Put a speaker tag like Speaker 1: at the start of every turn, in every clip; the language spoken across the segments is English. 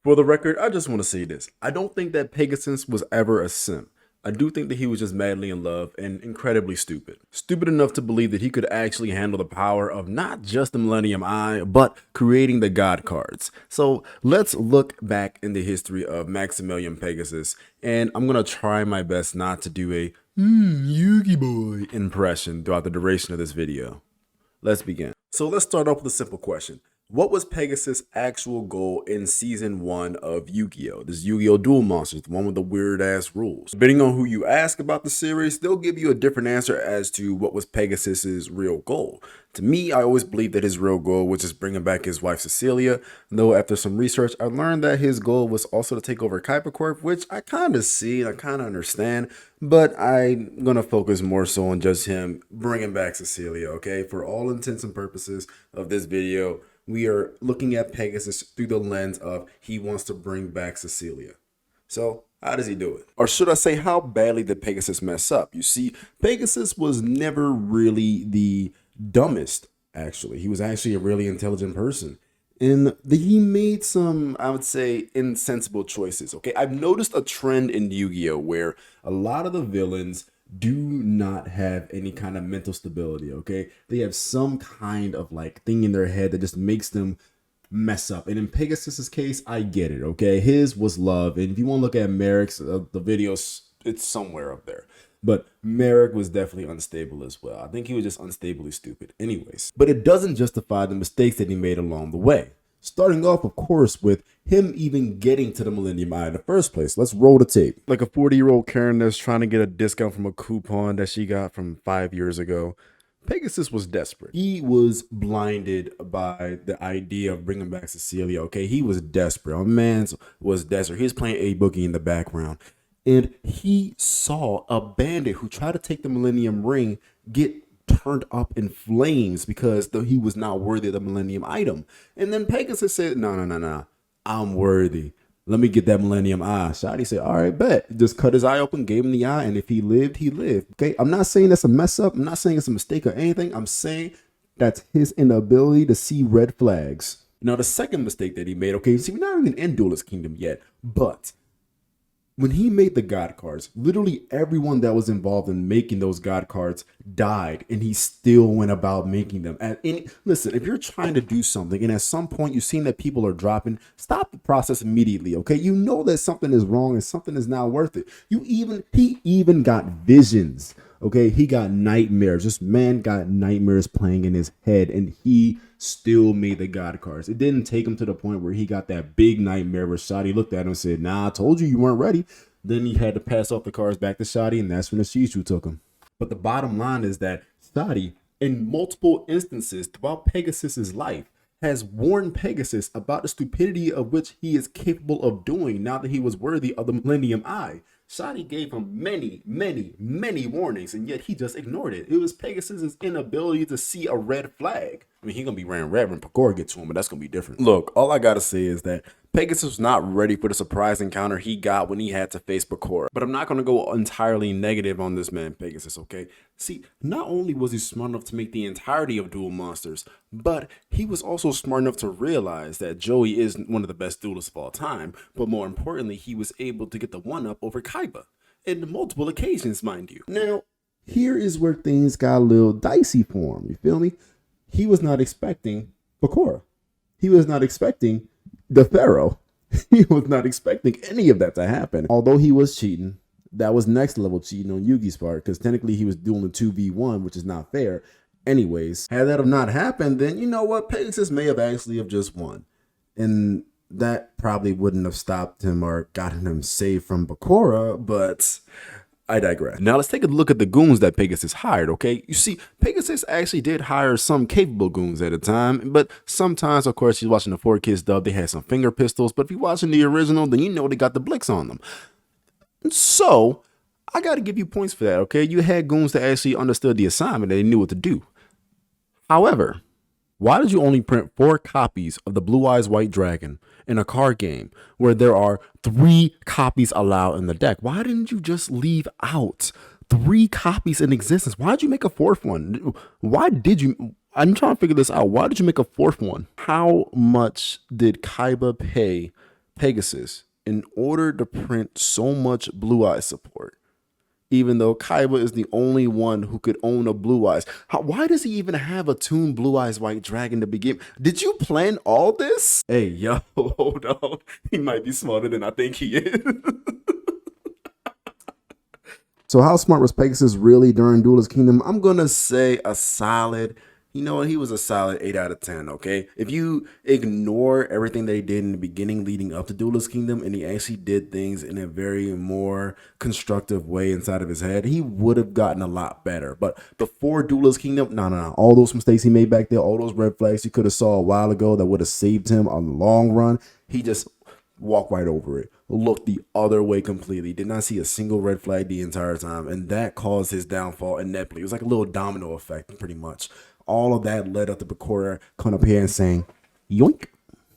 Speaker 1: For the record, I just want to say this. I don't think that Pegasus was ever a simp. I do think that he was just madly in love and incredibly stupid. Stupid enough to believe that he could actually handle the power of not just the Millennium Eye, but creating the God cards. So let's look back in the history of Maximilian Pegasus, and I'm going to try my best not to do a Yugi boy impression throughout the duration of this video. Let's begin. So let's start off with a simple question. What was Pegasus' actual goal in season 1 of Yu-Gi-Oh? This Yu-Gi-Oh! Duel Monsters, the one with the weird ass rules. Depending on who you ask about the series, they'll give you a different answer as to what was Pegasus' real goal. To me, I always believed that his real goal was just bringing back his wife Cecilia, though after some research, I learned that his goal was also to take over Kuiper Corp, which I kind of see and I kind of understand, but I'm going to focus more so on just him bringing back Cecilia, okay? For all intents and purposes of this video, we are looking at Pegasus through the lens of he wants to bring back Cecilia. So how does he do it? Or should I say, how badly did Pegasus mess up? You see, Pegasus was never really the dumbest, actually. He was actually a really intelligent person. And he made some, I would say, insensible choices. Okay, I've noticed a trend in Yu-Gi-Oh! Where a lot of the villains do not have any kind of mental stability, okay? They have some kind of like thing in their head that just makes them mess up. And in Pegasus's case, I get it, okay? His was love. And if you want to look at Merrick's, the videos, it's somewhere up there. But Merrick was definitely unstable as well. I think he was just unstably stupid anyways. But it doesn't justify the mistakes that he made along the way. Starting off, of course, with him even getting to the Millennium Eye in the first place. Let's roll the tape. Like a 40-year-old Karen that's trying to get a discount from a coupon that she got from 5 years ago. Pegasus was desperate. He was blinded by the idea of bringing back Cecilia, okay? He was desperate. Our man was desperate. He was playing A Boogie in the background. And he saw a bandit who tried to take the Millennium Ring get turned up in flames because he was not worthy of the Millennium item. And then Pegasus said, no, I'm worthy. Let me get that Millennium Eye. Shotty said, all right, bet. Just cut his eye open, gave him the eye, and if he lived, he lived. Okay, I'm not saying that's a mess up. I'm not saying it's a mistake or anything. I'm saying that's his inability to see red flags. Now, the second mistake that he made, okay, see, we're not even in Duelist Kingdom yet, but when he made the God cards, literally everyone that was involved in making those God cards died, and he still went about making them. And listen, if you're trying to do something and at some point you've seen that people are dropping, stop the process immediately, okay? You know that something is wrong and something is not worth it. He even got visions, okay? He got nightmares. This man got nightmares playing in his head, and he still made the God cards. It didn't take him to the point where he got that big nightmare where Shotty looked at him and said, nah, I told you weren't ready. Then he had to pass off the cards back to Shotty, and that's when the Shishu took him. But the bottom line is that Shotty, in multiple instances throughout Pegasus's life, has warned Pegasus about the stupidity of which he is capable of doing now that he was worthy of the Millennium Eye. Shotty gave him many warnings, and yet he just ignored it. It was Pegasus's inability to see a red flag. I mean, he's going to be ran red when Pecora gets to him, but that's going to be different. Look, all I got to say is that Pegasus was not ready for the surprise encounter he got when he had to face Pecora. But I'm not going to go entirely negative on this man, Pegasus, okay? See, not only was he smart enough to make the entirety of Duel Monsters, but he was also smart enough to realize that Joey is one of the best duelists of all time. But more importantly, he was able to get the one-up over Kaiba. In multiple occasions, mind you. Now, here is where things got a little dicey for him, you feel me? He was not expecting Pecora. He was not expecting the Pharaoh. He was not expecting any of that to happen. Although he was cheating, that was next level cheating on Yugi's part, because technically he was doing the 2v1, which is not fair. Anyways, had that have not happened, then you know what? Pegasus may have actually have just won. And that probably wouldn't have stopped him or gotten him saved from Pecora, but I digress. Now let's take a look at the goons that Pegasus hired, okay? You see, Pegasus actually did hire some capable goons at a time, but sometimes, of course, you're watching the 4Kids dub, they had some finger pistols, but if you're watching the original, then you know they got the blicks on them. So, I gotta give you points for that, okay? You had goons that actually understood the assignment, and they knew what to do. However, why did you only print 4 copies of the Blue Eyes White Dragon in a card game where there are 3 copies allowed in the deck? Why didn't you just leave out 3 copies in existence? Why did you make a 4th one? Why did you? I'm trying to figure this out. Why did you make a 4th one? How much did Kaiba pay Pegasus, in order to print so much Blue Eyes support, even though Kaiba is the only one who could own a Blue Eyes. Why does he even have a tuned Blue Eyes White Dragon to begin? Did you plan all this? Hey, yo, hold on. He might be smarter than I think he is. So how smart was Pegasus really during Duelist Kingdom? I'm going to say a solid, you know what, he was a solid 8 out of 10, okay? If you ignore everything that he did in the beginning leading up to Duelist Kingdom, and he actually did things in a very more constructive way inside of his head, he would have gotten a lot better. But before Duelist Kingdom, no. All those mistakes he made back there, all those red flags you could have saw a while ago that would have saved him on the long run, he just walked right over it, looked the other way completely, did not see a single red flag the entire time, and that caused his downfall ineptly. It was like a little domino effect, pretty much. All of that led up to Bakura coming up here and saying, yoink.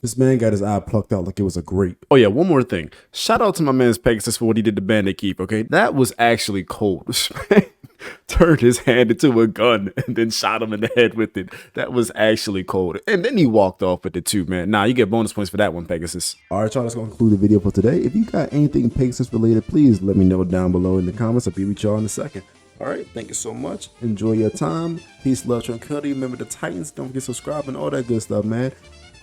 Speaker 1: This man got his eye plucked out like it was a grape. Oh yeah, one more thing. Shout out to my man's Pegasus for what he did to Bandit Keep, okay? That was actually cold. This man turned his hand into a gun and then shot him in the head with it. That was actually cold. And then he walked off with it too, man. Nah, you get bonus points for that one, Pegasus. All right, y'all, that's going to conclude the video for today. If you got anything Pegasus related, please let me know down below in the comments. I'll be with y'all in a second. All right, thank you so much. Enjoy your time. Peace, love, tranquility. Remember the Titans. Don't forget to subscribe and all that good stuff, man.